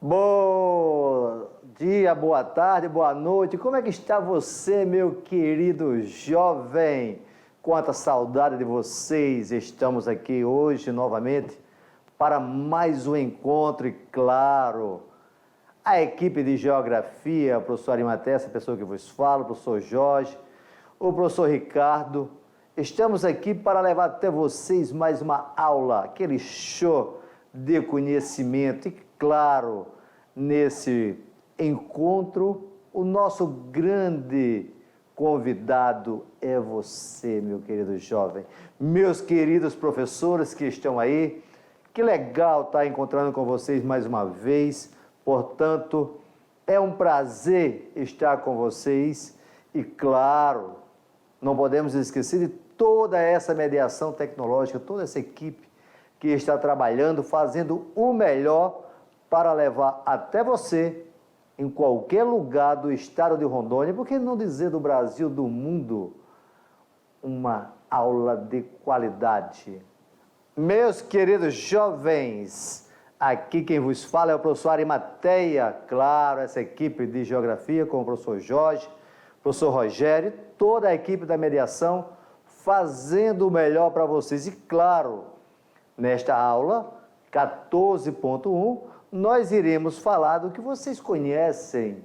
Bom dia, boa tarde, boa noite. Como é que está você, meu querido jovem? Quanta saudade de vocês. Estamos aqui hoje novamente para mais um encontro e, claro, a equipe de Geografia, o professor Arimatea, essa pessoa que vos fala, o professor Jorge, o professor Ricardo. Estamos aqui para levar até vocês mais uma aula, aquele show de conhecimento. E, claro, nesse encontro, o nosso grande convidado é você, meu querido jovem. Meus queridos professores que estão aí, que legal estar encontrando com vocês mais uma vez. Portanto, é um prazer estar com vocês e, claro, não podemos esquecer de toda essa mediação tecnológica, toda essa equipe que está trabalhando, fazendo o melhor para levar até você, em qualquer lugar do estado de Rondônia, por que não dizer do Brasil, do mundo, uma aula de qualidade. Meus queridos jovens, aqui quem vos fala é o professor Arimatea, claro, essa equipe de Geografia com o professor Jorge, professor Rogério, toda a equipe da mediação, fazendo o melhor para vocês. E claro, nesta aula 14.1, nós iremos falar do que vocês conhecem,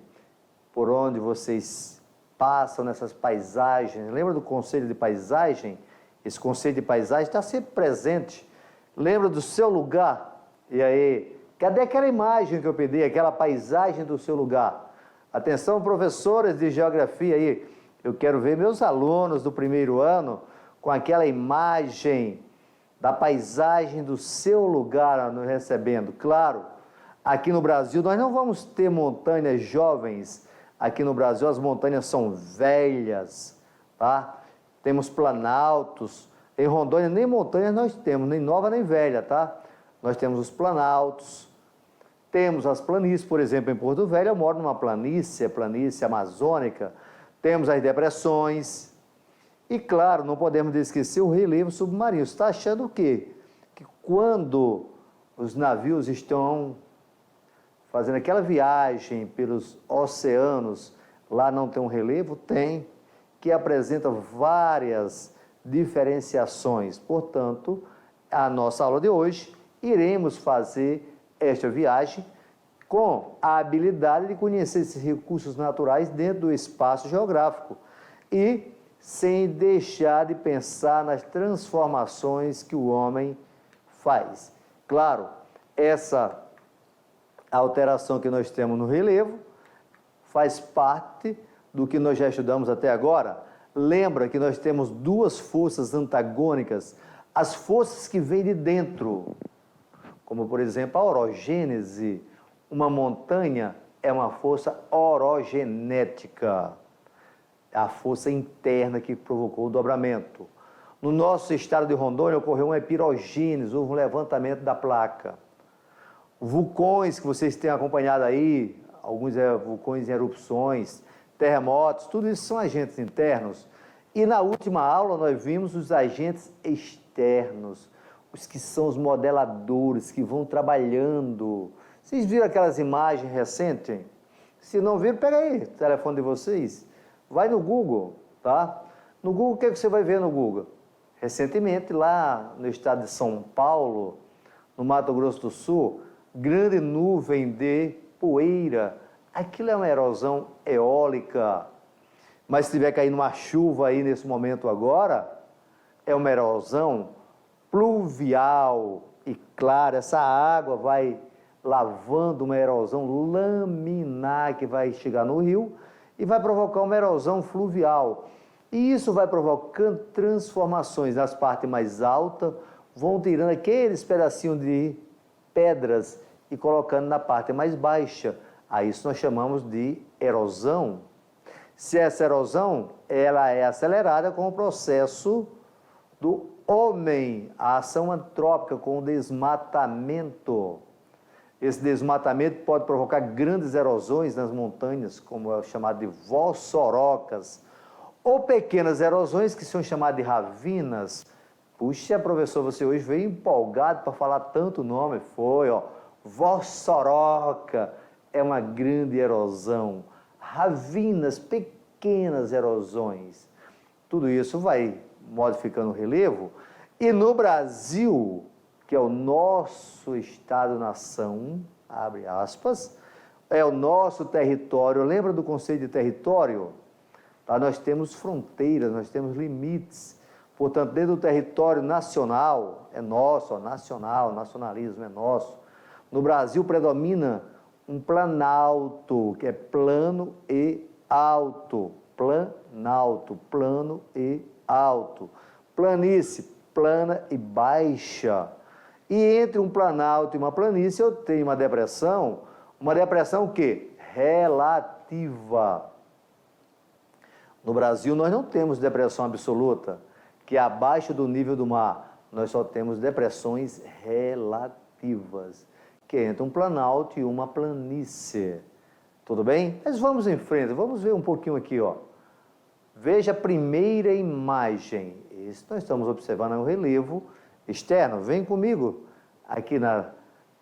por onde vocês passam nessas paisagens. Lembra do conceito de paisagem? Esse conceito de paisagem está sempre presente. Lembra do seu lugar? E aí, cadê aquela imagem que eu pedi, aquela paisagem do seu lugar? Atenção, professores de geografia aí, eu quero ver meus alunos do primeiro ano com aquela imagem da paisagem do seu lugar nos recebendo. Claro, aqui no Brasil nós não vamos ter montanhas jovens. Aqui no Brasil as montanhas são velhas, tá? Temos planaltos. Em Rondônia nem montanhas nós temos, nem nova nem velha, tá? Nós temos os planaltos, temos as planícies, por exemplo, em Porto Velho eu moro numa planície amazônica, temos as depressões e, claro, não podemos esquecer o relevo submarino. Você está achando o quê? Que quando os navios estão fazendo aquela viagem pelos oceanos, lá não tem um relevo? Tem, que apresenta várias diferenciações. Portanto, a nossa aula de hoje, iremos fazer esta viagem com a habilidade de conhecer esses recursos naturais dentro do espaço geográfico e sem deixar de pensar nas transformações que o homem faz. Claro, essa alteração que nós temos no relevo faz parte do que nós já estudamos até agora. Lembra que nós temos duas forças antagônicas, as forças que vêm de dentro, como por exemplo a orogênese. Uma montanha é uma força orogenética, a força interna que provocou o dobramento. No nosso estado de Rondônia ocorreu uma epirogênese, houve um levantamento da placa. Vulcões que vocês têm acompanhado aí, alguns vulcões em erupções, terremotos, tudo isso são agentes internos. E na última aula nós vimos os agentes externos, os que são os modeladores, que vão trabalhando. Vocês viram aquelas imagens recentes? Se não viram, pega aí o telefone de vocês, vai no Google, tá? No Google, o que você vai ver no Google? Recentemente, lá no estado de São Paulo, no Mato Grosso do Sul, grande nuvem de poeira. Aquilo é uma erosão eólica. Mas se tiver caindo uma chuva aí nesse momento agora, é uma erosão pluvial. E claro, essa água vai lavando uma erosão laminar que vai chegar no rio e vai provocar uma erosão fluvial. E isso vai provocando transformações. Nas partes mais altas, vão tirando aqueles pedacinhos de pedras e colocando na parte mais baixa. A isso nós chamamos de erosão. Se essa erosão, ela é acelerada com o processo do homem, a ação antrópica com o desmatamento. Esse desmatamento pode provocar grandes erosões nas montanhas, como é chamado de vossorocas, ou pequenas erosões que são chamadas de ravinas. Puxa, professor, você hoje veio empolgado para falar tanto nome. Foi, ó, Vossoroca é uma grande erosão, ravinas, pequenas erosões. Tudo isso vai modificando o relevo. E no Brasil, que é o nosso Estado-nação, abre aspas, é o nosso território. Lembra do conceito de território? Tá? Nós temos fronteiras, nós temos limites. Portanto, dentro do território nacional, é nosso, nacional, nacionalismo é nosso. No Brasil predomina um planalto, que é plano e alto. Planalto, plano e alto. Planície, plana e baixa. E entre um planalto e uma planície eu tenho uma depressão o quê? Relativa. No Brasil nós não temos depressão absoluta, que é abaixo do nível do mar. Nós só temos depressões relativas, que é entre um planalto e uma planície. Tudo bem? Mas vamos em frente, vamos ver um pouquinho aqui, ó. Veja a primeira imagem. Isso nós estamos observando é um relevo externo. Vem comigo aqui na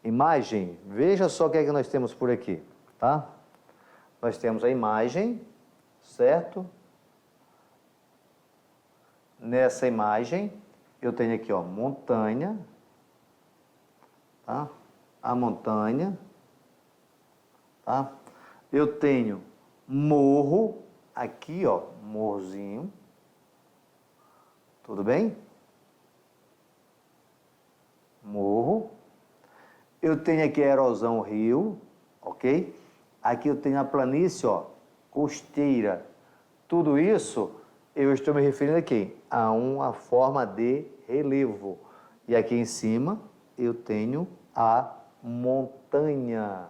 imagem. Veja só o que é que nós temos por aqui, tá? Nós temos a imagem, certo? Nessa imagem, eu tenho aqui, ó, montanha, tá? A montanha, tá? Eu tenho morro, aqui, ó, morrozinho, tudo bem? Morro. Eu tenho aqui a erosão rio, ok? Aqui eu tenho a planície, ó, costeira. Tudo isso eu estou me referindo aqui a uma forma de relevo. E aqui em cima eu tenho a montanha,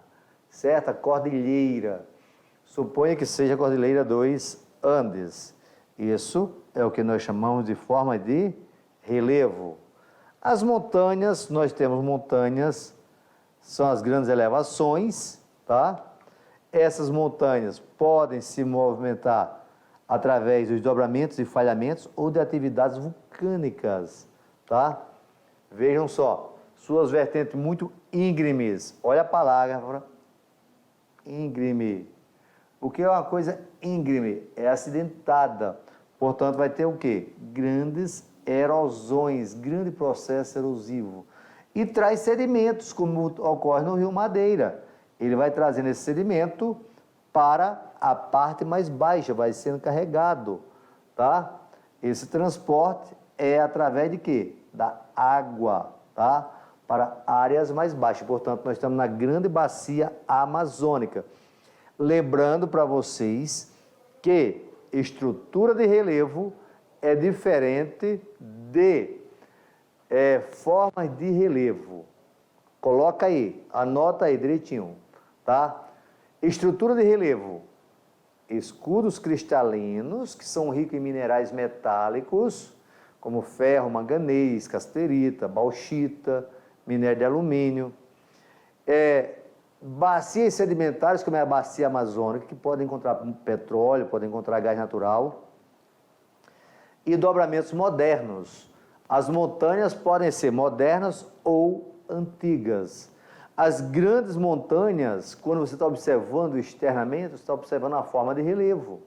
certo? A cordilheira. Suponha que seja a Cordilheira dos Andes. Isso é o que nós chamamos de forma de relevo. As montanhas, nós temos montanhas, são as grandes elevações, tá? Essas montanhas podem se movimentar através dos dobramentos e falhamentos ou de atividades vulcânicas, tá? Vejam só, suas vertentes muito íngremes. Olha a palavra íngreme. O que é uma coisa íngreme? É acidentada. Portanto, vai ter o quê? Grandes erosões, grande processo erosivo. E traz sedimentos, como ocorre no Rio Madeira. Ele vai trazendo esse sedimento para a parte mais baixa, vai sendo carregado, tá? Esse transporte é através de quê? Da água, tá? Para áreas mais baixas. Portanto, nós estamos na grande bacia amazônica. Lembrando para vocês que estrutura de relevo é diferente de formas de relevo. Coloca aí, anota aí direitinho, tá? Estrutura de relevo, escudos cristalinos, que são ricos em minerais metálicos, como ferro, manganês, casterita, bauxita, minério de alumínio. Bacias sedimentares, como é a bacia amazônica, que podem encontrar petróleo, podem encontrar gás natural. E dobramentos modernos. As montanhas podem ser modernas ou antigas. As grandes montanhas, quando você está observando externamente, você está observando a forma de relevo.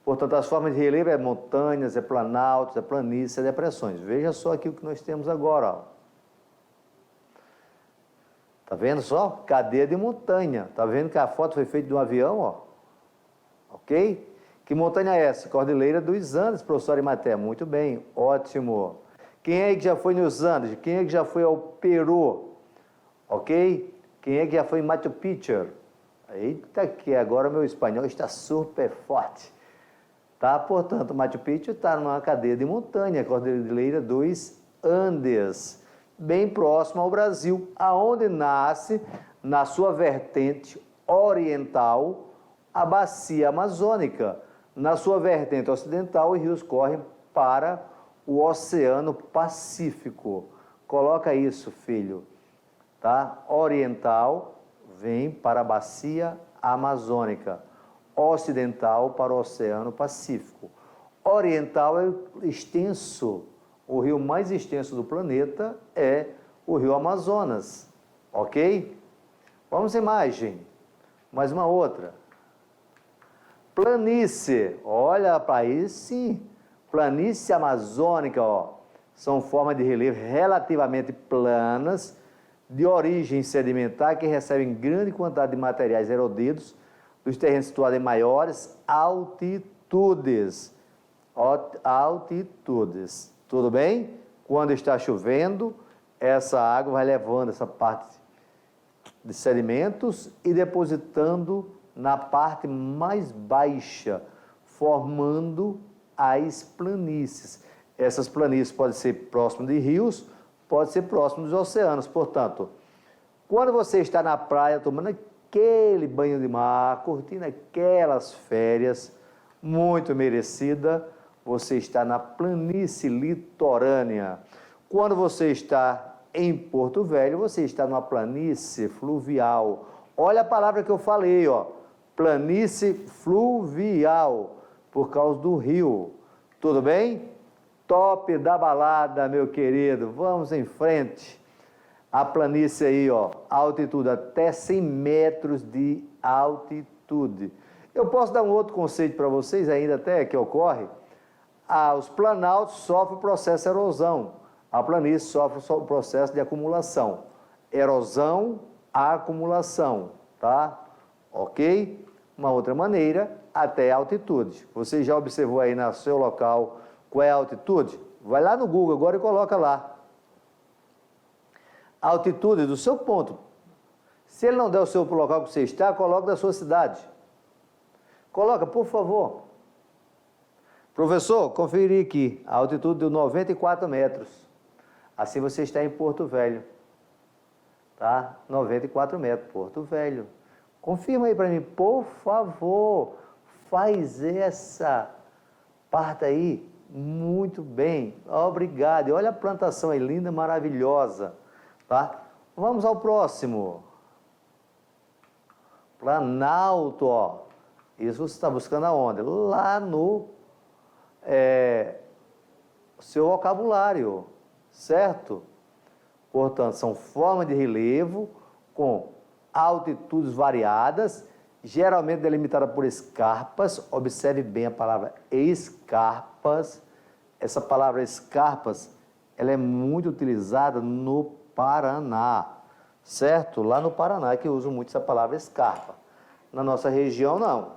Portanto, as formas de relevo é montanhas, é planaltos, é planícies, é depressões. Veja só aqui o que nós temos agora, ó. Tá vendo só? Cadeia de montanha. Tá vendo que a foto foi feita de um avião, ó? Ok? Que montanha é essa? Cordilheira dos Andes, professor Arimaté. Muito bem, ótimo. Quem é que já foi nos Andes? Quem é que já foi ao Peru? Ok? Quem é que já foi em Machu Picchu? Eita, que agora meu espanhol está super forte. Tá? Portanto, Machu Picchu está numa cadeia de montanha, Cordilheira dos Andes, bem próximo ao Brasil, aonde nasce, na sua vertente oriental, a bacia amazônica. Na sua vertente ocidental, os rios correm para o Oceano Pacífico. Coloca isso, filho. Tá? Oriental vem para a bacia amazônica. Ocidental para o Oceano Pacífico. Oriental é extenso. O rio mais extenso do planeta é o rio Amazonas, ok? Vamos à imagem. Mais uma outra. Planície. Olha para aí, sim. Planície amazônica, ó. São formas de relevo relativamente planas, de origem sedimentar, que recebem grande quantidade de materiais erodidos dos terrenos situados em maiores altitudes. Altitudes. Tudo bem? Quando está chovendo, essa água vai levando essa parte de sedimentos e depositando na parte mais baixa, formando as planícies. Essas planícies podem ser próximas de rios, podem ser próximas dos oceanos. Portanto, quando você está na praia tomando aquele banho de mar, curtindo aquelas férias muito merecida, você está na planície litorânea. Quando você está em Porto Velho, você está numa planície fluvial. Olha a palavra que eu falei, ó, planície fluvial, por causa do rio. Tudo bem? Top da balada, meu querido. Vamos em frente. A planície aí, ó, altitude até 100 metros de altitude. Eu posso dar um outro conceito para vocês ainda até que ocorre. Os planaltos sofrem o processo de erosão. A planície sofre o processo de acumulação. Erosão, acumulação, tá? Ok? Uma outra maneira, até a altitude. Você já observou aí no seu local qual é a altitude? Vai lá no Google agora e coloca lá. A altitude do seu ponto. Se ele não der o seu local que você está, coloca da sua cidade. Coloca, por favor. Professor, conferir aqui. A altitude de 94 metros. Assim você está em Porto Velho. Tá? 94 metros, Porto Velho. Confirma aí para mim, por favor. Faz essa parte aí muito bem. Obrigado. E olha a plantação aí, linda, maravilhosa. Tá? Vamos ao próximo. Planalto, ó. Isso você está buscando aonde? Lá no seu vocabulário, certo? Portanto, são formas de relevo com altitudes variadas, geralmente delimitada por escarpas. Observe bem a palavra escarpas. Essa palavra escarpas, ela é muito utilizada no Paraná, certo? Lá no Paraná é que usam muito essa palavra escarpa. Na nossa região, não.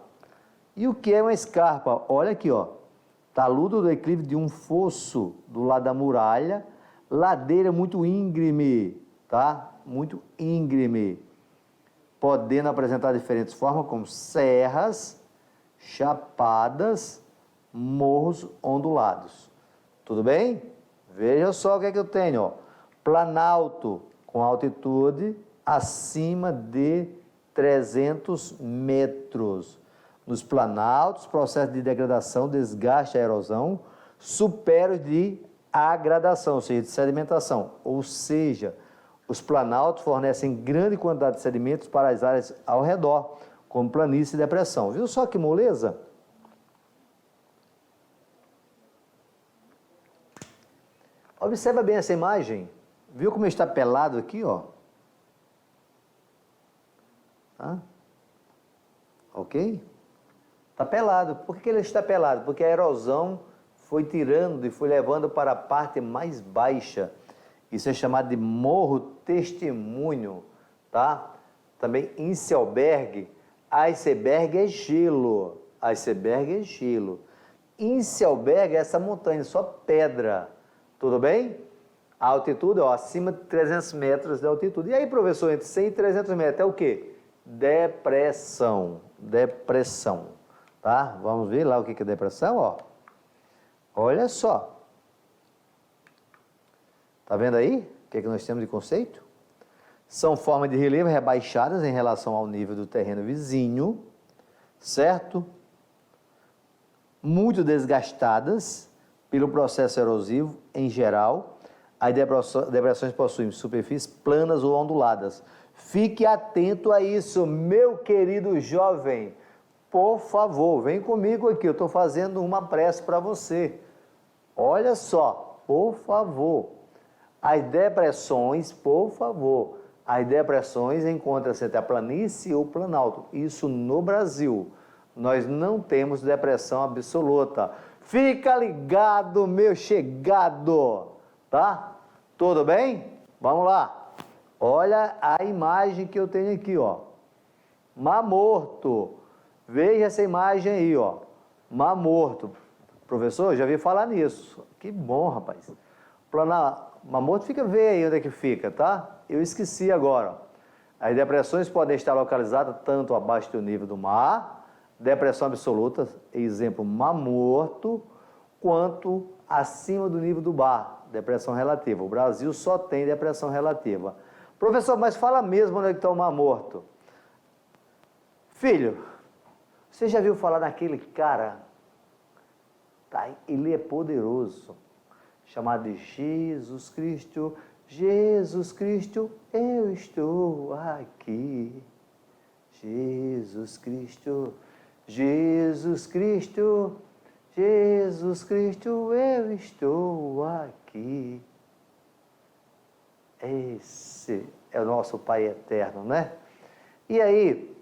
E o que é uma escarpa? Olha aqui, ó. Talude do declive de um fosso do lado da muralha, ladeira muito íngreme, tá? Muito íngreme, podendo apresentar diferentes formas, como serras, chapadas, morros ondulados. Tudo bem? Veja só o que é que eu tenho, ó. Planalto com altitude acima de 300 metros. Nos planaltos, processo de degradação, desgaste e erosão, supera de agradação, ou seja, de sedimentação. Ou seja, os planaltos fornecem grande quantidade de sedimentos para as áreas ao redor, como planície e depressão. Viu só que moleza? Observa bem essa imagem. Viu como está pelado aqui, ó? Tá? Ok? Está pelado. Por que ele está pelado? Porque a erosão foi tirando e foi levando para a parte mais baixa. Isso é chamado de morro testemunho, tá? Também iceberg. Iceberg é gelo. Iceberg é gelo. Iceberg é essa montanha, só pedra. Tudo bem? A altitude, ó, acima de 300 metros de altitude. E aí, professor, entre 100 e 300 metros é o quê? Depressão. Depressão. Tá? Vamos ver lá o que é depressão, ó. Olha só. Tá vendo aí? O que nós temos de conceito? São formas de relevo rebaixadas em relação ao nível do terreno vizinho, certo? Muito desgastadas pelo processo erosivo em geral. As depressões possuem superfícies planas ou onduladas. Fique atento a isso, meu querido jovem. Por favor, vem comigo aqui, eu estou fazendo uma prece para você. Olha só, por favor. As depressões, por favor. As depressões encontram-se entre a planície ou planalto. Isso no Brasil. Nós não temos depressão absoluta. Fica ligado, meu chegado, tá? Tudo bem? Vamos lá. Olha a imagem que eu tenho aqui, ó. Mar Morto. Veja essa imagem aí, ó. Mar Morto. Professor, já ouvi falar nisso. Que bom, rapaz. Mar Morto fica, vê aí onde é que fica, tá? Eu esqueci agora. As depressões podem estar localizadas tanto abaixo do nível do mar, depressão absoluta, exemplo, Mar Morto, quanto acima do nível do mar, depressão relativa. O Brasil só tem depressão relativa. Professor, mas fala mesmo onde é que está o Mar Morto. Filho, você já viu falar daquele cara? Tá, ele é poderoso, chamado de Jesus Cristo. Jesus Cristo, eu estou aqui. Jesus Cristo, Jesus Cristo, Jesus Cristo, eu estou aqui. Esse é o nosso Pai eterno, né? E aí,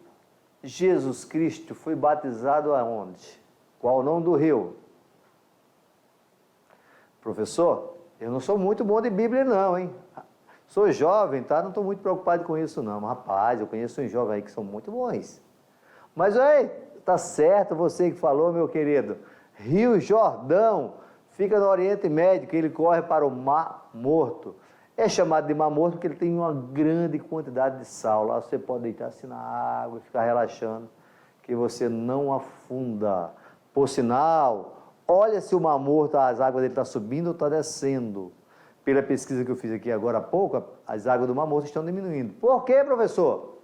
Jesus Cristo foi batizado aonde? Qual o nome do rio? Professor, eu não sou muito bom de Bíblia não, hein? Sou jovem, tá? Não estou muito preocupado com isso não. Mas, rapaz, eu conheço uns jovens aí que são muito bons. Mas, ei, tá certo você que falou, meu querido. Rio Jordão fica no Oriente Médio, que ele corre para o Mar Morto. É chamado de Mar Morto porque ele tem uma grande quantidade de sal. Lá você pode deitar assim na água e ficar relaxando, que você não afunda. Por sinal, olha se o Mar Morto, as águas dele estão subindo ou estão descendo. Pela pesquisa que eu fiz aqui agora há pouco, as águas do Mar Morto estão diminuindo. Por quê, professor?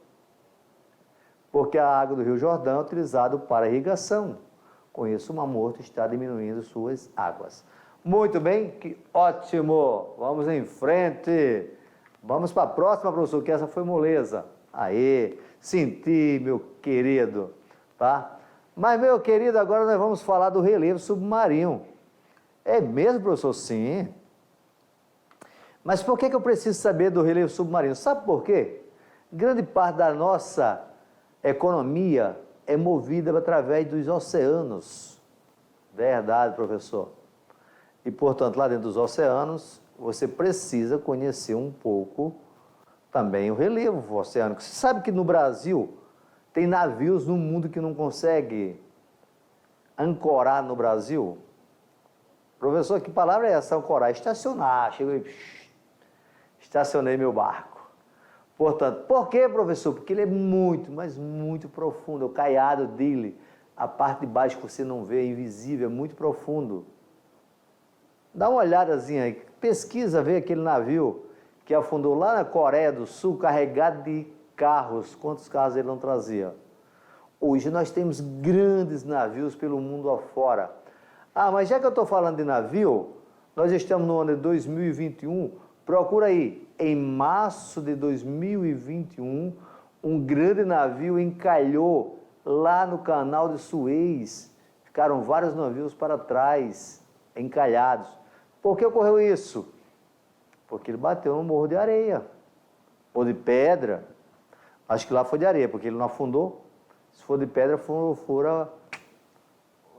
Porque a água do Rio Jordão é utilizada para irrigação. Com isso, o Mar Morto está diminuindo suas águas. Muito bem, que ótimo! Vamos em frente. Vamos para a próxima, professor, que essa foi moleza. Aê, senti, meu querido, tá? Mas, meu querido, agora nós vamos falar do relevo submarino. É mesmo, professor? Sim. Mas por que eu preciso saber do relevo submarino? Sabe por quê? Grande parte da nossa economia é movida através dos oceanos. Verdade, professor. E, portanto, lá dentro dos oceanos, você precisa conhecer um pouco também o relevo oceânico. Você sabe que no Brasil tem navios no mundo que não consegue ancorar no Brasil? Professor, que palavra é essa, ancorar? Estacionar. Chegou aí, estacionei meu barco. Portanto, por quê, professor? Porque ele é muito, mas muito profundo. O caiado dele, a parte de baixo que você não vê, é invisível, é muito profundo. Dá uma olhadazinha aí, pesquisa, vê aquele navio que afundou lá na Coreia do Sul, carregado de carros. Quantos carros ele não trazia? Hoje nós temos grandes navios pelo mundo afora. Ah, mas já que eu estou falando de navio, nós estamos no ano de 2021, procura aí, em março de 2021, um grande navio encalhou lá no canal de Suez. Ficaram vários navios para trás, encalhados. Por que ocorreu isso? Porque ele bateu no morro de areia, ou de pedra. Acho que lá foi de areia, porque ele não afundou. Se for de pedra, fura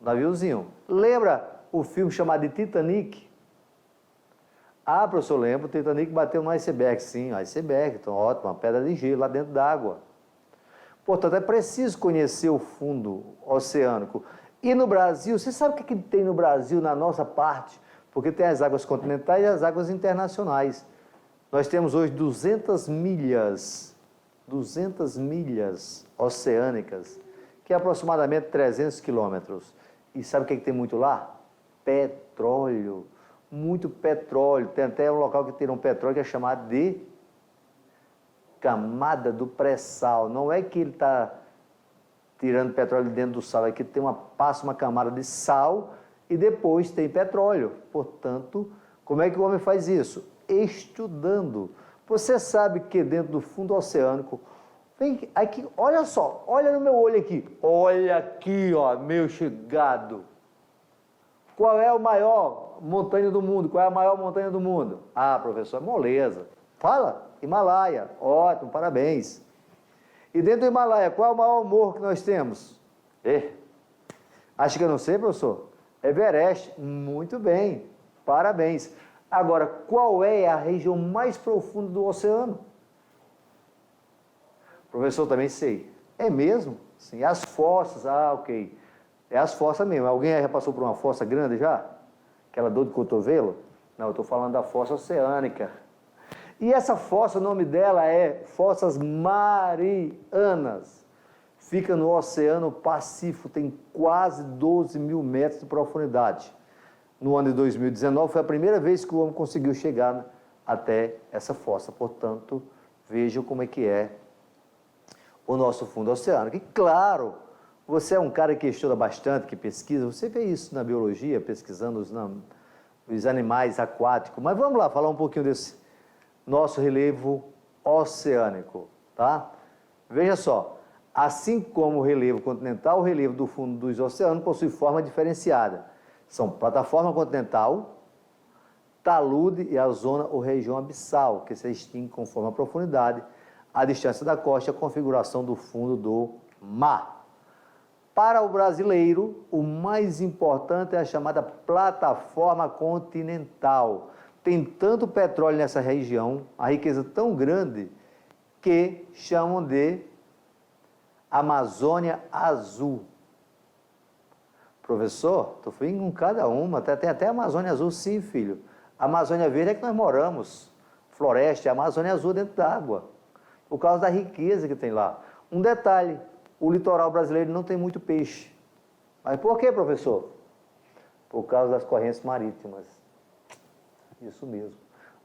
o naviozinho. Lembra o filme chamado de Titanic? Ah, professor, lembro, o Titanic bateu no iceberg. Sim, iceberg, então ótimo, uma pedra de gelo lá dentro d'água. Portanto, é preciso conhecer o fundo oceânico. E no Brasil, você sabe o que tem no Brasil, na nossa parte? Porque tem as águas continentais e as águas internacionais. Nós temos hoje 200 milhas oceânicas, que é aproximadamente 300 quilômetros. E sabe o que tem muito lá? Petróleo. Muito petróleo. Tem até um local que tem um petróleo que é chamado de camada do pré-sal. Não é que ele está tirando petróleo dentro do sal, é que passa uma camada de sal e depois tem petróleo. Portanto, como é que o homem faz isso? Estudando. Você sabe que dentro do fundo oceânico, vem aqui, olha só, olha no meu olho aqui, olha aqui, ó, meu chegado. Qual é a maior montanha do mundo? Qual é a maior montanha do mundo? Ah, professor, moleza. Fala. Himalaia. Ótimo, parabéns. E dentro do Himalaia, qual é o maior morro que nós temos? Acho que eu não sei, professor? Everest. Muito bem, parabéns. Agora, qual é a região mais profunda do oceano? Professor, também sei. É mesmo? Sim, as fossas. Ok. É as fossas mesmo. Alguém já passou por uma fossa grande já? Aquela dor de cotovelo? Não, eu estou falando da fossa oceânica. E essa fossa, o nome dela é Fossas Marianas. Fica no Oceano Pacífico, tem quase 12 mil metros de profundidade. No ano de 2019 foi a primeira vez que o homem conseguiu chegar até essa fossa. Portanto, vejam como é o nosso fundo oceânico. E claro, você é um cara que estuda bastante, que pesquisa, você vê isso na biologia, pesquisando os animais aquáticos. Mas vamos lá falar um pouquinho desse nosso relevo oceânico, tá? Veja só, assim como o relevo continental, o relevo do fundo dos oceanos possui forma diferenciada. São plataforma continental, talude e a zona ou região abissal, que se distingue conforme a profundidade, a distância da costa e a configuração do fundo do mar. Para o brasileiro, o mais importante é a chamada plataforma continental. Tem tanto petróleo nessa região, a riqueza tão grande, que chamam de Amazônia Azul. Professor, estou falando com cada uma, tem até Amazônia Azul, sim, filho. A Amazônia Verde é que nós moramos, floresta, a Amazônia Azul dentro d'água, por causa da riqueza que tem lá. Um detalhe, o litoral brasileiro não tem muito peixe. Mas por quê, professor? Por causa das correntes marítimas. Isso mesmo.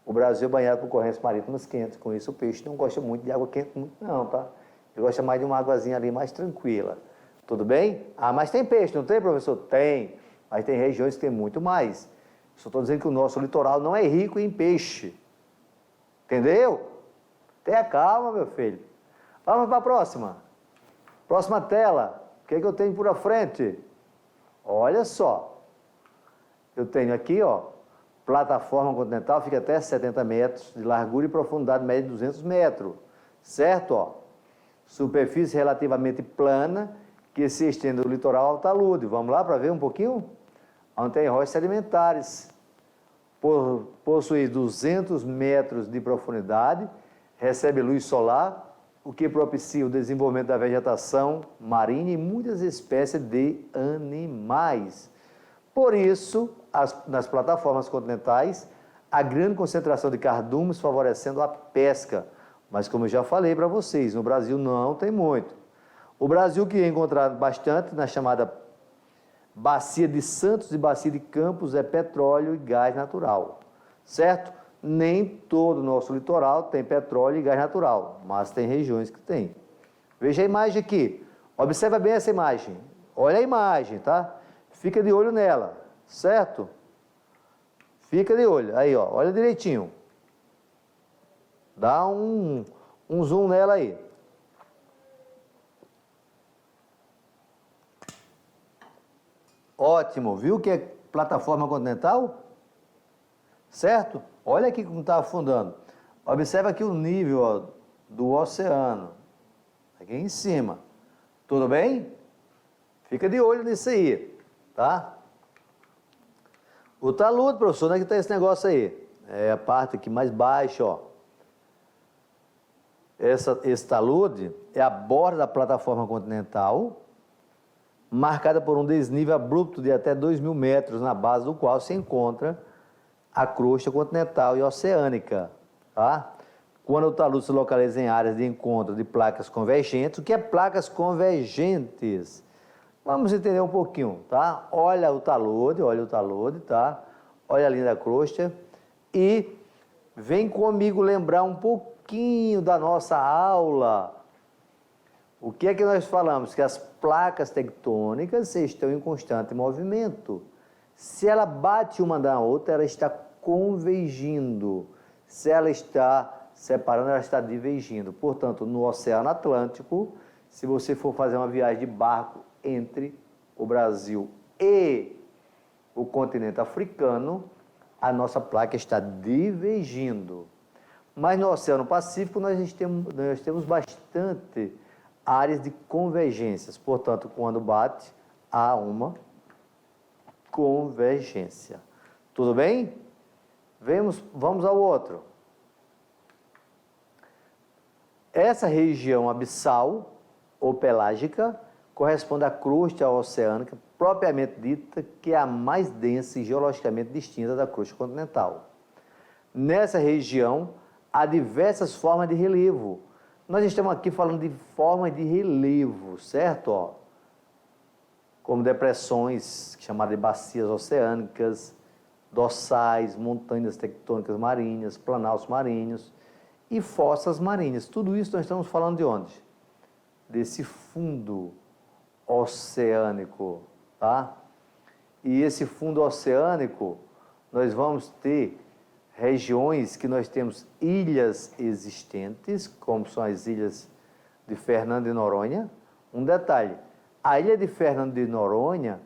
O Brasil é banhado por correntes marítimas quentes, com isso o peixe não gosta muito de água quente, muito não, tá? Ele gosta mais de uma águazinha ali mais tranquila. Tudo bem? Mas tem peixe, não tem, professor? Tem. Mas tem regiões que tem muito mais. Só estou dizendo que o nosso litoral não é rico em peixe. Entendeu? Tenha calma, meu filho. Vamos para a próxima. Próxima tela. O que é que eu tenho por à frente? Olha só. Eu tenho aqui, ó, plataforma continental, fica até 70 metros de largura e profundidade média de 200 metros. Certo? Ó. Superfície relativamente plana, que se estende do litoral ao talude. Vamos lá para ver um pouquinho? Onde tem rochas sedimentares. Possui 200 metros de profundidade, recebe luz solar, o que propicia o desenvolvimento da vegetação marinha e muitas espécies de animais. Por isso, nas plataformas continentais, há grande concentração de cardumes favorecendo a pesca. Mas como eu já falei para vocês, no Brasil não tem muito. O Brasil que é encontrado bastante na chamada Bacia de Santos e Bacia de Campos é petróleo e gás natural, certo? Nem todo o nosso litoral tem petróleo e gás natural, mas tem regiões que tem. Veja a imagem aqui, observa bem essa imagem, olha a imagem, tá? Fica de olho nela, certo? Fica de olho, aí ó, olha direitinho. Dá um zoom nela aí. Ótimo, viu que é plataforma continental? Certo? Olha aqui como está afundando. Observa aqui o nível, ó, do oceano. Aqui em cima. Tudo bem? Fica de olho nisso aí, tá? O talude, professor, onde é que está esse negócio aí? É a parte aqui mais baixa, ó. Esse talude é a borda da plataforma continental, marcada por um desnível abrupto de até 2.000 metros, na base do qual se encontra a crosta continental e oceânica, tá? Quando o talude se localiza em áreas de encontro de placas convergentes, o que é placas convergentes? Vamos entender um pouquinho, tá? Olha o talude, tá? Olha a linha da crosta e vem comigo lembrar um pouquinho da nossa aula. O que é que nós falamos? Que as placas tectônicas estão em constante movimento. Se ela bate uma na outra, ela está convergindo. Se ela está separando, ela está divergindo. Portanto, no Oceano Atlântico, se você for fazer uma viagem de barco entre o Brasil e o continente africano, a nossa placa está divergindo. Mas no Oceano Pacífico nós temos bastante áreas de convergências. Portanto, quando bate, há uma convergência. Tudo bem? Vamos ao outro. Essa região abissal ou pelágica corresponde à crosta oceânica propriamente dita, que é a mais densa e geologicamente distinta da crosta continental. Nessa região, há diversas formas de relevo. Nós estamos aqui falando de formas de relevo, certo? Ó, como depressões, chamadas de bacias oceânicas, dorsais, montanhas tectônicas marinhas, planaltos marinhos e fossas marinhas. Tudo isso nós estamos falando de onde? Desse fundo oceânico, tá? E esse fundo oceânico, nós vamos ter regiões que nós temos ilhas existentes, como são as ilhas de Fernando de Noronha. Um detalhe, a ilha de Fernando de Noronha,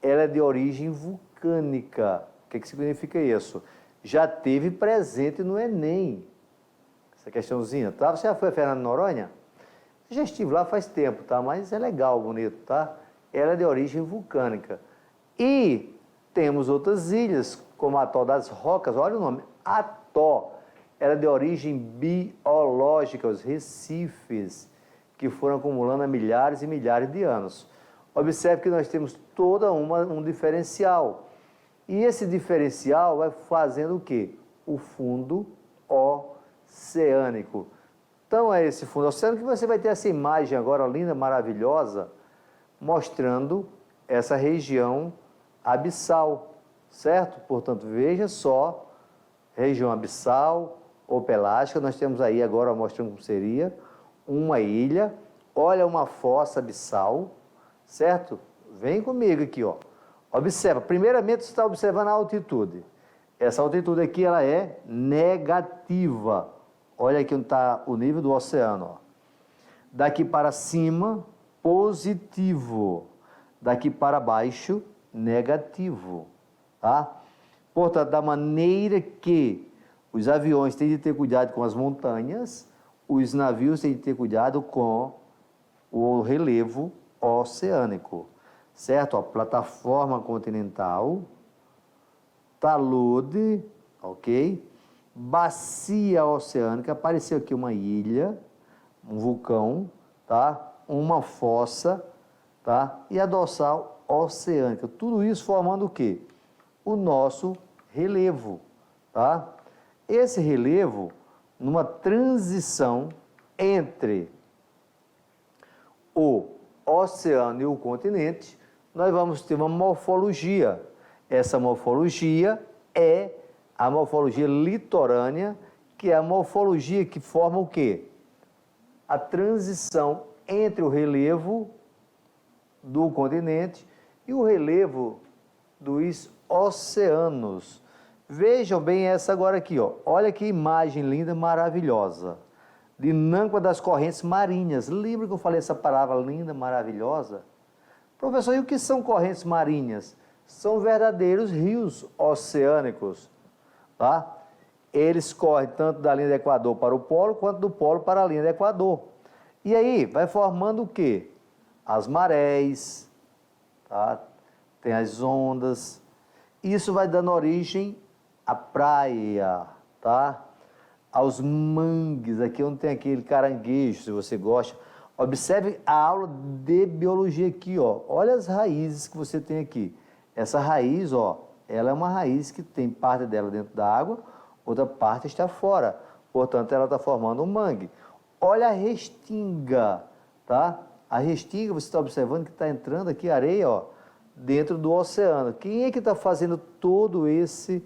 ela é de origem vulcânica. O que significa isso? Já teve presente no Enem, essa questãozinha, tá? Você já foi a Fernando de Noronha? Já estive lá faz tempo, tá? Mas é legal, bonito, tá? Ela é de origem vulcânica. E temos outras ilhas, como a Atol das Rocas, olha o nome, Atol. Ela é de origem biológica, os recifes, que foram acumulando há milhares e milhares de anos. Observe que nós temos toda um diferencial. E esse diferencial vai fazendo o quê? O fundo oceânico. Então, é esse fundo oceânico que você vai ter essa imagem agora linda, maravilhosa, mostrando essa região abissal, certo? Portanto, veja só, região abissal ou pelágica, nós temos aí agora mostrando como seria uma ilha, olha uma fossa abissal, certo? Vem comigo aqui, ó. Observa, primeiramente você está observando a altitude. Essa altitude aqui, ela é negativa. Olha aqui onde está o nível do oceano, ó. Daqui para cima, positivo. Daqui para baixo, negativo, tá? Portanto, da maneira que os aviões têm de ter cuidado com as montanhas, os navios têm de ter cuidado com o relevo oceânico, certo? A plataforma continental, talude, ok? Bacia oceânica, apareceu aqui uma ilha, um vulcão, tá? Uma fossa, tá? E a dorsal oceânica. Tudo isso formando o quê? O nosso relevo, tá? Esse relevo, numa transição entre o oceano e o continente, nós vamos ter uma morfologia. Essa morfologia é a morfologia litorânea, que é a morfologia que forma o quê? A transição entre o relevo do continente e o relevo dos oceanos. Vejam bem essa agora aqui, ó. Olha que imagem linda, maravilhosa. Dinâmica das correntes marinhas. Lembra que eu falei essa palavra linda, maravilhosa? Professor, e o que são correntes marinhas? São verdadeiros rios oceânicos, tá? Eles correm tanto da linha do Equador para o polo, quanto do polo para a linha do Equador. E aí, vai formando o quê? As marés, tá? Tem as ondas. Isso vai dando origem à praia, tá? Aos mangues, aqui onde tem aquele caranguejo, se você gosta. Observe a aula de biologia aqui, ó. Olha as raízes que você tem aqui. Essa raiz, ó, ela é uma raiz que tem parte dela dentro da água, outra parte está fora. Portanto, ela está formando um mangue. Olha a restinga, tá? A restinga, você está observando que está entrando aqui areia, ó, dentro do oceano. Quem é que está fazendo todo esse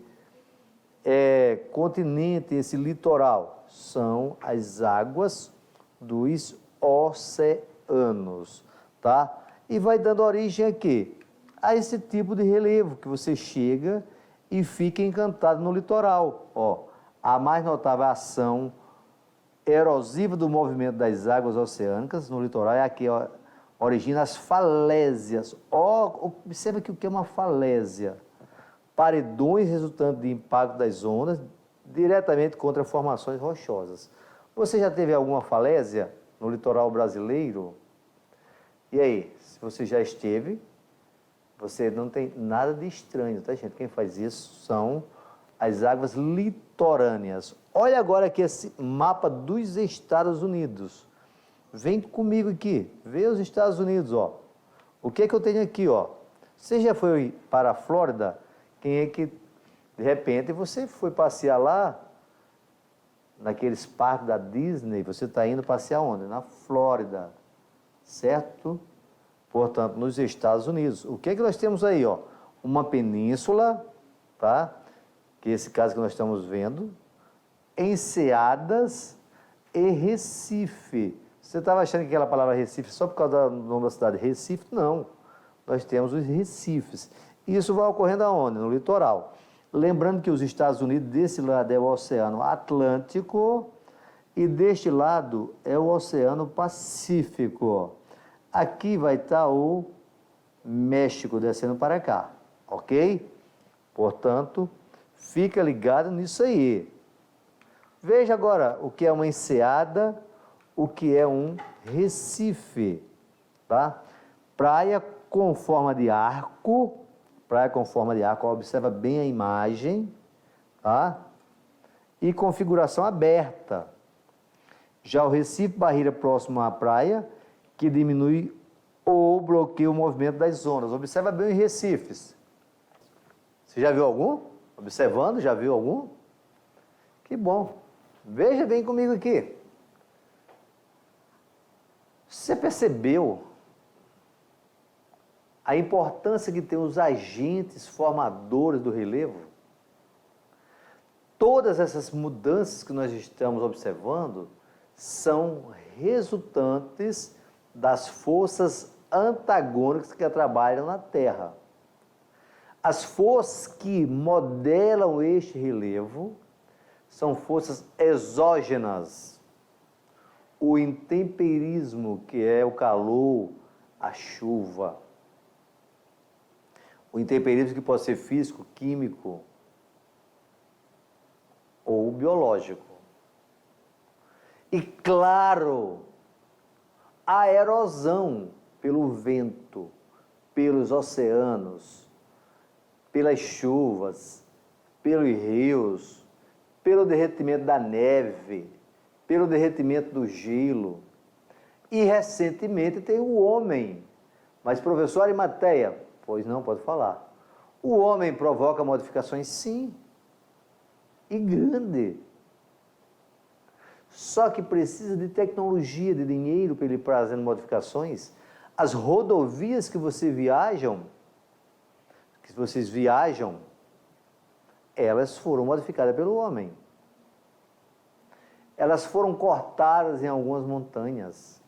continente, esse litoral? São as águas dos oceanos, tá? E vai dando origem a quê? A esse tipo de relevo que você chega e fica encantado no litoral, ó. A mais notável ação erosiva do movimento das águas oceânicas no litoral é aqui, ó, origina as falésias. Ó, observa que o que é uma falésia? Paredões resultantes de impacto das ondas diretamente contra formações rochosas. Você já teve alguma falésia no litoral brasileiro? E aí, se você já esteve, você não tem nada de estranho, tá, gente? Quem faz isso são as águas litorâneas. Olha agora aqui esse mapa dos Estados Unidos. Vem comigo aqui, vê os Estados Unidos, ó. O que é que eu tenho aqui, ó? Você já foi para a Flórida? Quem é que, de repente, você foi passear lá, naqueles parques da Disney, você está indo passear onde? Na Flórida, certo? Portanto, nos Estados Unidos. O que é que nós temos aí, ó? Uma península, tá? Que é esse caso que nós estamos vendo, Enseadas e Recife. Você estava achando que aquela palavra Recife só por causa do nome da cidade Recife? Não. Nós temos os recifes. Isso vai ocorrendo aonde? No litoral. Lembrando que os Estados Unidos, desse lado é o Oceano Atlântico e deste lado é o Oceano Pacífico. Aqui vai estar o México descendo para cá, ok? Portanto, fica ligado nisso aí. Veja agora o que é uma enseada, o que é um recife, tá? Praia com forma de arco, observa bem a imagem, tá? E configuração aberta. Já o recife, barreira próximo à praia, que diminui ou bloqueia o movimento das ondas. Observa bem os recifes. Você já viu algum? Observando, já viu algum? Que bom. Veja bem comigo aqui. Você percebeu a importância que tem os agentes formadores do relevo? Todas essas mudanças que nós estamos observando são resultantes das forças antagônicas que trabalham na Terra. As forças que modelam este relevo são forças exógenas. O intemperismo, que é o calor, a chuva. O intemperismo que pode ser físico, químico ou biológico. E claro, a erosão pelo vento, pelos oceanos, pelas chuvas, pelos rios, pelo derretimento da neve, pelo derretimento do gelo. E recentemente tem o homem. Mas, professor Arimateia, pois não, pode falar. O homem provoca modificações, sim, e grande. Só que precisa de tecnologia, de dinheiro para ele ir fazendo modificações. As rodovias que vocês viajam, elas foram modificadas pelo homem. Elas foram cortadas em algumas montanhas.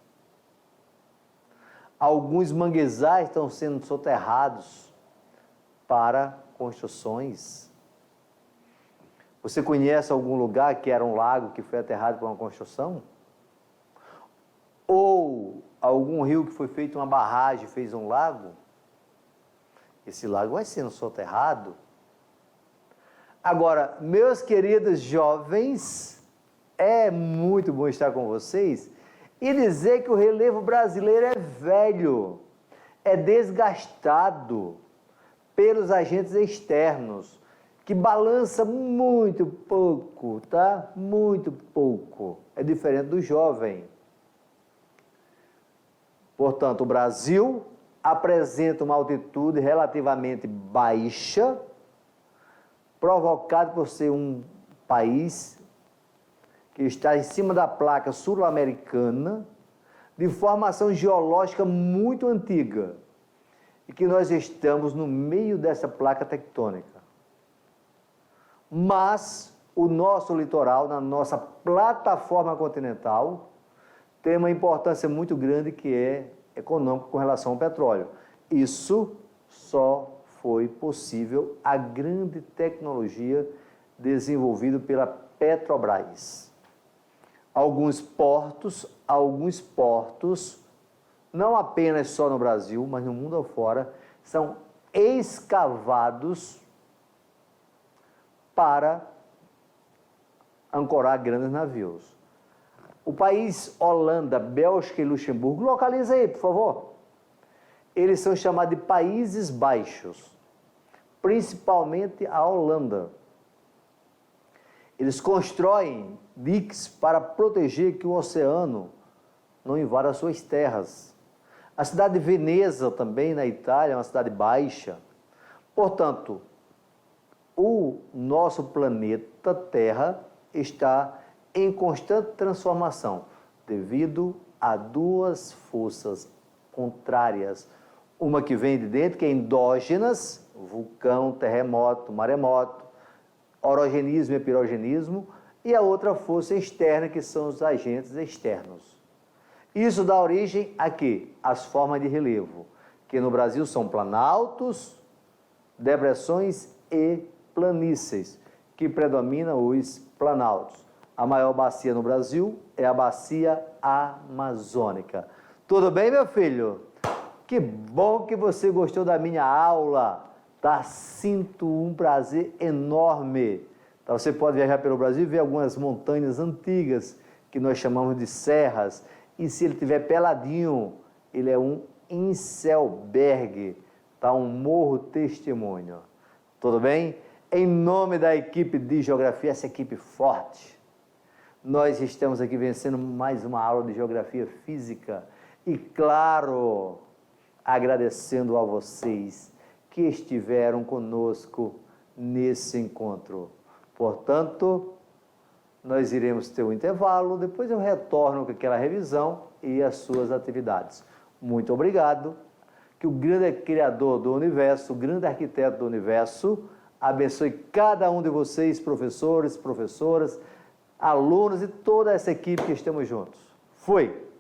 Alguns manguezais estão sendo soterrados para construções. Você conhece algum lugar que era um lago que foi aterrado por uma construção? Ou algum rio que foi feito uma barragem e fez um lago? Esse lago vai sendo soterrado. Agora, meus queridos jovens, é muito bom estar com vocês e dizer que o relevo brasileiro é velho, é desgastado pelos agentes externos, que balança muito pouco, tá? Muito pouco. É diferente do jovem. Portanto, o Brasil apresenta uma altitude relativamente baixa, provocado por ser um país que está em cima da placa sul-americana, de formação geológica muito antiga, e que nós estamos no meio dessa placa tectônica. Mas o nosso litoral, na nossa plataforma continental, tem uma importância muito grande que é econômica com relação ao petróleo. Isso só foi possível a grande tecnologia desenvolvida pela Petrobras. Alguns portos, não apenas só no Brasil, mas no mundo afora, são escavados para ancorar grandes navios. O país Holanda, Bélgica e Luxemburgo, localiza aí, por favor. Eles são chamados de Países Baixos, principalmente a Holanda. Eles constroem diques para proteger que o oceano não invada suas terras. A cidade de Veneza, também na Itália, é uma cidade baixa. Portanto, o nosso planeta Terra está em constante transformação devido a duas forças contrárias. Uma que vem de dentro, que é endógenas, vulcão, terremoto, maremoto, orogenismo e pirogenismo, e a outra força externa, que são os agentes externos. Isso dá origem a quê? As formas de relevo, que no Brasil são planaltos, depressões e planícies, que predominam os planaltos. A maior bacia no Brasil é a bacia amazônica. Tudo bem, meu filho? Que bom que você gostou da minha aula, tá? Sinto um prazer enorme. Tá? Você pode viajar pelo Brasil e ver algumas montanhas antigas, que nós chamamos de serras, e se ele estiver peladinho, ele é um Inselberg, tá? Um morro testemunho. Tudo bem? Em nome da equipe de Geografia, essa equipe forte, nós estamos aqui vencendo mais uma aula de Geografia Física e, claro, agradecendo a vocês que estiveram conosco nesse encontro. Portanto, nós iremos ter um intervalo, depois eu retorno com aquela revisão e as suas atividades. Muito obrigado, que o grande Criador do Universo, o grande Arquiteto do Universo, abençoe cada um de vocês, professores, professoras, alunos e toda essa equipe que estamos juntos. Fui!